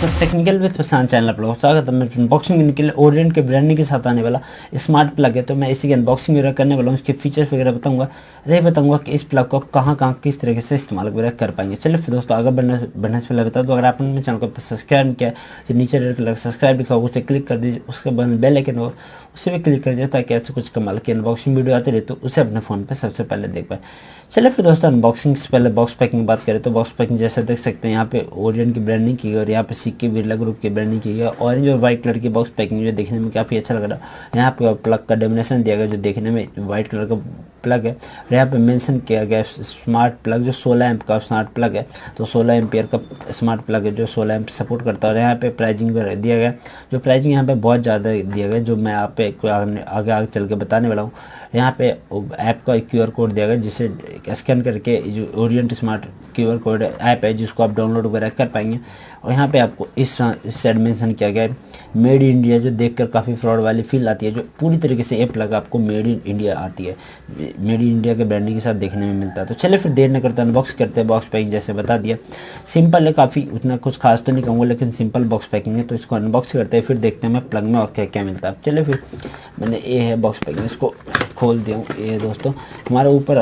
दोस्तों, technical with Prashant channel पर लोगों स्वागत है। मैं अनबॉक्सिंग के लिए ओरिएंट के ब्रांडिंग के साथ आने वाला स्मार्ट प्लग है, तो मैं इसी की अनबॉक्सिंग वगैरह करने वाला हूँ। इसके फीचर्स वगैरह बताऊंगा, यही बताऊंगा कि इस प्लग को कहाँ किस तरीके से इस्तेमाल वगैरह कर पाएंगे। चलिए फिर दोस्तों, आगे बढ़ने से पहले बता दो, अगर आपने मेरे चैनल को सब्सक्राइब किया है तो नीचे रेड कलर सब्सक्राइब लिखा होगा, उसे क्लिक कर दीजिए। उसके बाद बेल आइकन हो उसे भी क्लिक कर दीजिए, ताकि ऐसे कुछ कमाल की अनबॉक्सिंग वीडियो आती रहे तो उसे अपने फोन पर सबसे पहले देख पाए। चलिए फिर दोस्तों, अनबॉक्सिंग से पहले बॉक्स पैकिंग की बात करें तो बॉक्स पैकिंग जैसे देख सकते हैं, यहाँ पे ओरिएंट की ब्रांडिंग की गई और यहाँ पे सिक्के बिरला ग्रुप की ब्रांडिंग की गई। ऑरेंज और व्हाइट कलर की बॉक्स पैकिंग जो देखने में काफ़ी अच्छा लग रहा है। यहाँ पे प्लग का डेमिनेशन दिया गया जो देखने में व्हाइट कलर का प्लग है। और यहाँ पे मेंशन किया गया स्मार्ट प्लग जो 16 एम्प का स्मार्ट प्लग है, तो 16 एम्पियर का स्मार्ट प्लग है जो 16 एम्प सपोर्ट करता है। और यहाँ पे प्राइजिंग दिया गया, जो प्राइजिंग यहाँ पे बहुत ज़्यादा दिया गया, जो मैं यहाँ पे आगे चल के बताने वाला हूँ। यहाँ पे ऐप का क्यूआर कोड दिया गया, जिसे स्कैन करके जो Orient smart QR code app है जिसको आप डाउनलोड वगैरह कर पाएंगे। और यहाँ पे आपको इस साइड मेंशन किया गया है मेड इन इंडिया, जो देखकर काफ़ी फ्रॉड वाली फील आती है, जो पूरी तरीके से ये प्लग आपको मेड इन इंडिया आती है, मेड इन इंडिया के ब्रांडिंग के साथ देखने में मिलता है। तो चलिए फिर देर न करते अनबॉक्स करते हैं। बॉक्स पैकिंग जैसे बता दिया सिंपल है, काफ़ी उतना कुछ खास तो नहीं कहूँगा, लेकिन सिंपल बॉक्स पैकिंग है। तो इसको अनबॉक्स करते हैं, फिर देखते हैं मैं प्लग में और क्या क्या मिलता है। चलिए फिर, मैंने ये है बॉक्स पैकिंग, इसको खोल दिया हूँ। ये दोस्तों हमारे ऊपर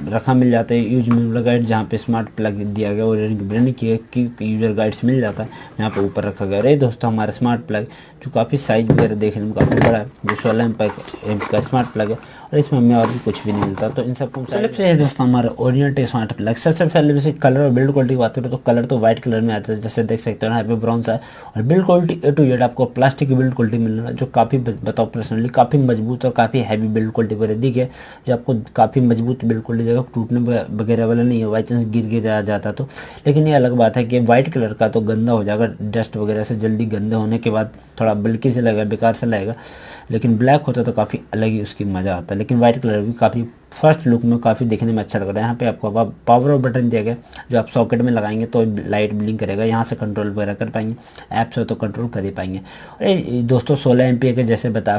रखा मिल जाता है यूज यूजर गाइड, जहाँ पे स्मार्ट प्लग दिया गया और ब्रांडिंग की यूजर गाइड्स मिल जाता है, यहाँ पे ऊपर रखा गया। ये दोस्तों हमारा स्मार्ट प्लग जो काफ़ी साइज वगैरह देखने में काफ़ी बड़ा है, जो 16 एम्प का स्मार्ट प्लग है और इसमें हमें और भी कुछ भी नहीं मिलता। तो इन सबको चलिए से दोस्तों हमारा ओरिएंट स्मार्ट प्लग। सबसे पहले जैसे कलर और बिल्ड क्वालिटी की बात करें तो कलर तो व्हाइट कलर में आता है, जैसे देख सकते हो यहाँ पे ब्राउन है। और build quality A to Z आपको प्लास्टिक की बिल्ड क्वालिटी मिल रहा है, जो काफ़ी बताओ पर्सनली काफ़ी मजबूत और काफ़ी हैवी बिल्ड क्वालिटी वगैरह दी है, जो आपको काफ़ी मजबूत बिल्ड क्वालिटी देगा, टूटने वगैरह वाला नहीं है बाई चांस गिर जाता तो। लेकिन ये अलग बात है कि व्हाइट कलर का तो गंदा हो जाएगा, डस्ट वगैरह से जल्दी गंदा होने के बाद थोड़ा बल्कि से लगेगा, बेकार से लगेगा। लेकिन ब्लैक होता तो काफ़ी अलग ही उसकी मज़ा आता है। लेकिन व्हाइट कलर भी काफ़ी फर्स्ट लुक में काफ़ी देखने में अच्छा लग रहा है। यहाँ पे आपको पावर ऑफ बटन दिया गया, जो आप सॉकेट में लगाएंगे तो लाइट ब्लिंक करेगा, यहाँ से कंट्रोल वगैरह कर पाएंगे, ऐप से तो कंट्रोल कर ही पाएंगे। और दोस्तों 16 एम्पियर के जैसे बता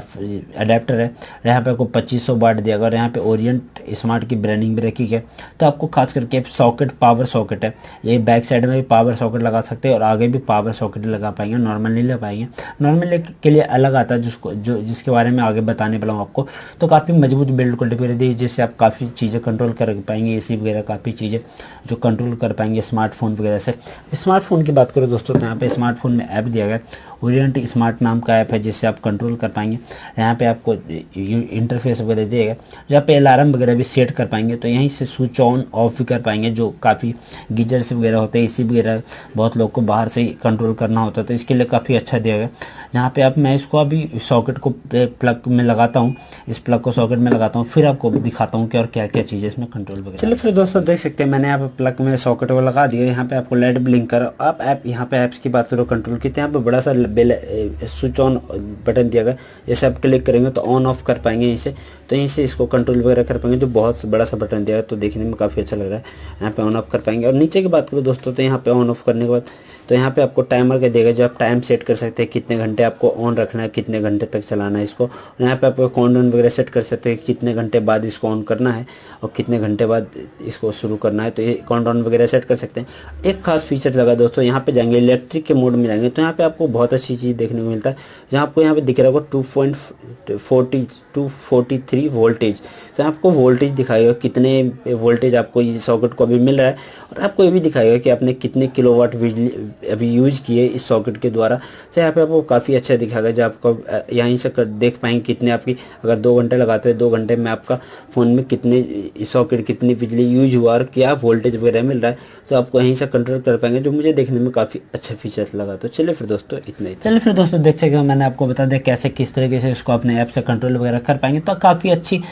अडेप्टर है, यहाँ पे आपको 2500 वाट दिया गया। और यहाँ पे ओरिएंट स्मार्ट की ब्रांडिंग भी रखी है। तो आपको खास करके सॉकेट पावर सॉकेट है, ये बैक साइड में भी पावर सॉकेट लगा सकते हैं और आगे भी पावर सॉकेट लगा पाएंगे, नॉर्मल नहीं लगा पाएंगे। नॉर्मल के लिए अलग आता है, जिसके बारे में आगे बताने वाला हूँ आपको। तो काफ़ी मजबूत बिल्ड क्वालिटी दी, जिससे आप काफ़ी चीज़ें कंट्रोल कर पाएंगे, एसी वगैरह काफ़ी चीज़ें जो कंट्रोल कर पाएंगे स्मार्टफोन वगैरह से। स्मार्टफोन की बात करो दोस्तों, तो यहाँ पे स्मार्टफोन में ऐप दिया गया ओरिएंट स्मार्ट नाम का ऐप है, जिससे आप कंट्रोल कर पाएंगे। यहाँ पे आपको इंटरफेस वगैरह दिएगा, जहाँ पे अलार्म वगैरह भी सेट कर पाएंगे, तो यहीं से स्विच ऑन ऑफ भी कर पाएंगे। जो काफ़ी गीजर्स वगैरह होते हैं, एसी वगैरह बहुत लोग को बाहर से ही कंट्रोल करना होता है, तो इसके लिए काफ़ी अच्छा दिया गया। जहाँ पे मैं इसको अभी सॉकेट को प्लग में लगाता हूँ, इस प्लग को सॉकेट में लगाता हूँ, फिर आपको दिखाता हूँ कि और क्या क्या चीज़ें इसमें कंट्रोल वगैरह। चलिए फिर दोस्तों देख सकते हैं, मैंने यहाँ पे प्लग में सॉकेट को लगा दिया। यहाँ पे आपको लाइट ब्लिंक कर, आप ऐप यहाँ पे ऐप्स की बात करो कंट्रोल की, तो यहाँ पे बड़ा सा स्विच ऑन बटन दिया गया, जैसे आप क्लिक करेंगे तो ऑन ऑफ कर पाएंगे यहीं से, तो यहीं से इसको कंट्रोल वगैरह कर पाएंगे। जो बहुत बड़ा सा बटन दिया है, तो देखने में काफ़ी अच्छा लग रहा है। यहाँ पे ऑन ऑफ कर पाएंगे। और नीचे की बात करो दोस्तों, तो यहाँ पे ऑन ऑफ करने के बाद तो यहाँ पे आपको टाइमर का देगा, जो आप टाइम सेट कर सकते हैं, कितने घंटे आपको ऑन रखना है, कितने घंटे तक चलाना है इसको। और यहाँ पे आपको काउंटडाउन वगैरह सेट कर सकते हैं, कितने घंटे बाद इसको ऑन करना है और कितने घंटे बाद इसको शुरू करना है, तो ये काउंटडाउन वगैरह सेट कर सकते हैं। एक खास फीचर लगा दोस्तों, यहाँ पे जाएंगे इलेक्ट्रिक के मोड में जाएंगे, तो यहाँ पे आपको बहुत अच्छी चीज़ देखने को मिलता है, जहाँ आपको यहाँ पे दिख रहा होगा 243 वोल्टेज। तो आपको वोल्टेज दिखाएगा, कितने वोल्टेज आपको ये सॉकेट को अभी मिल रहा है, और आपको ये भी दिखाएगा कि आपने कितने किलोवाट बिजली अभी यूज किए इस सॉकेट के द्वारा। तो यहाँ पे आपको काफ़ी अच्छा दिखाएगा, जो आपको यहीं से देख पाएंगे कितने आपकी, अगर 2 घंटे लगाते हैं 2 घंटे में आपका फ़ोन में कितने सॉकेट कितनी बिजली यूज हुआ और क्या वोल्टेज वगैरह मिल रहा है, तो आपको यहीं से कंट्रोल कर पाएंगे, जो मुझे देखने में काफ़ी अच्छा फीचर लगा। तो चलिए फिर दोस्तों इतना ही। चलिए फिर दोस्तों देख सकते हो, मैंने आपको बता दिया कैसे किस तरीके से इसको अपने ऐप से कंट्रोल वगैरह कर पाएंगे। तो काफ़ी अच्छी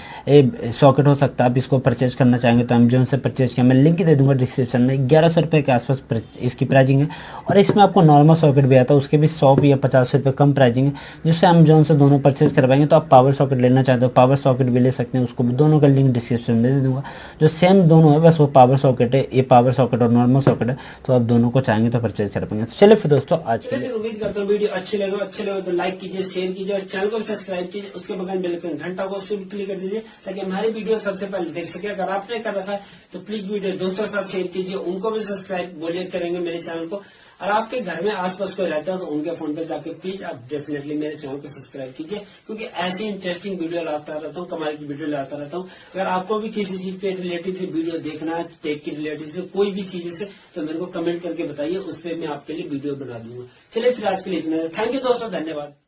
सॉकेट हो सकता है। आप इसको परचेज करना चाहेंगे तो अमेजोन से परचेज किया, मैं लिंक दे दूंगा डिस्क्रिप्शन में। 1100 रुपये के आसपास इसकी प्राइसिंग है। और इसमें आपको नॉर्मल सॉकेट भी आता है, उसके भी 100 या 50 रुपये कम प्राइसिंग है, जिससे अमेजोन से दोनों परचेज कर पाएंगे। तो आप पावर सॉकेट लेना चाहते हो, पावर सॉकेट भी ले सकते हैं, उसको भी दोनों का लिंक डिस्क्रिप्शन में दे दूंगा। जो सेम दोनों है, बस वो पावर सॉकेट है, ये पावर सॉकेट और नॉर्मल सॉकेट है, तो आप दोनों को चाहेंगे तो परचेज कर पाएंगे। तो चलिए फिर दोस्तों आज के लिए उम्मीद करता हूँ वीडियो अच्छे लगे तो लाइक कीजिए, शेयर कीजिए और चैनल को सब्सक्राइब कीजिए। उसके बगल बेल आइकन घंटा को उसको भी क्लिक कर दीजिए, ताकि हमारी वीडियो सबसे पहले देख सके। अगर आपने कर रखा है तो प्लीज वीडियो दोस्तों के साथ शेयर कीजिए, उनको भी सब्सक्राइब बोलिए करेंगे मेरे चैनल को। और आपके घर में आसपास कोई रहता है तो उनके फोन पे जाके प्लीज आप डेफिनेटली मेरे चैनल को सब्सक्राइब कीजिए, क्योंकि ऐसी इंटरेस्टिंग वीडियो लाता रहता हूँ, कमाल की वीडियो लाता रहता हूँ। अगर आपको भी किसी चीज पे रिलेटिव से वीडियो देखना है, टेक के रिलेटिव से कोई भी चीज से, तो मेरे को कमेंट करके बताइए, उस पर मैं आपके लिए वीडियो बना दूंगा। चलिए फिर आज के लिए इतना, थैंक यू दोस्तों, धन्यवाद।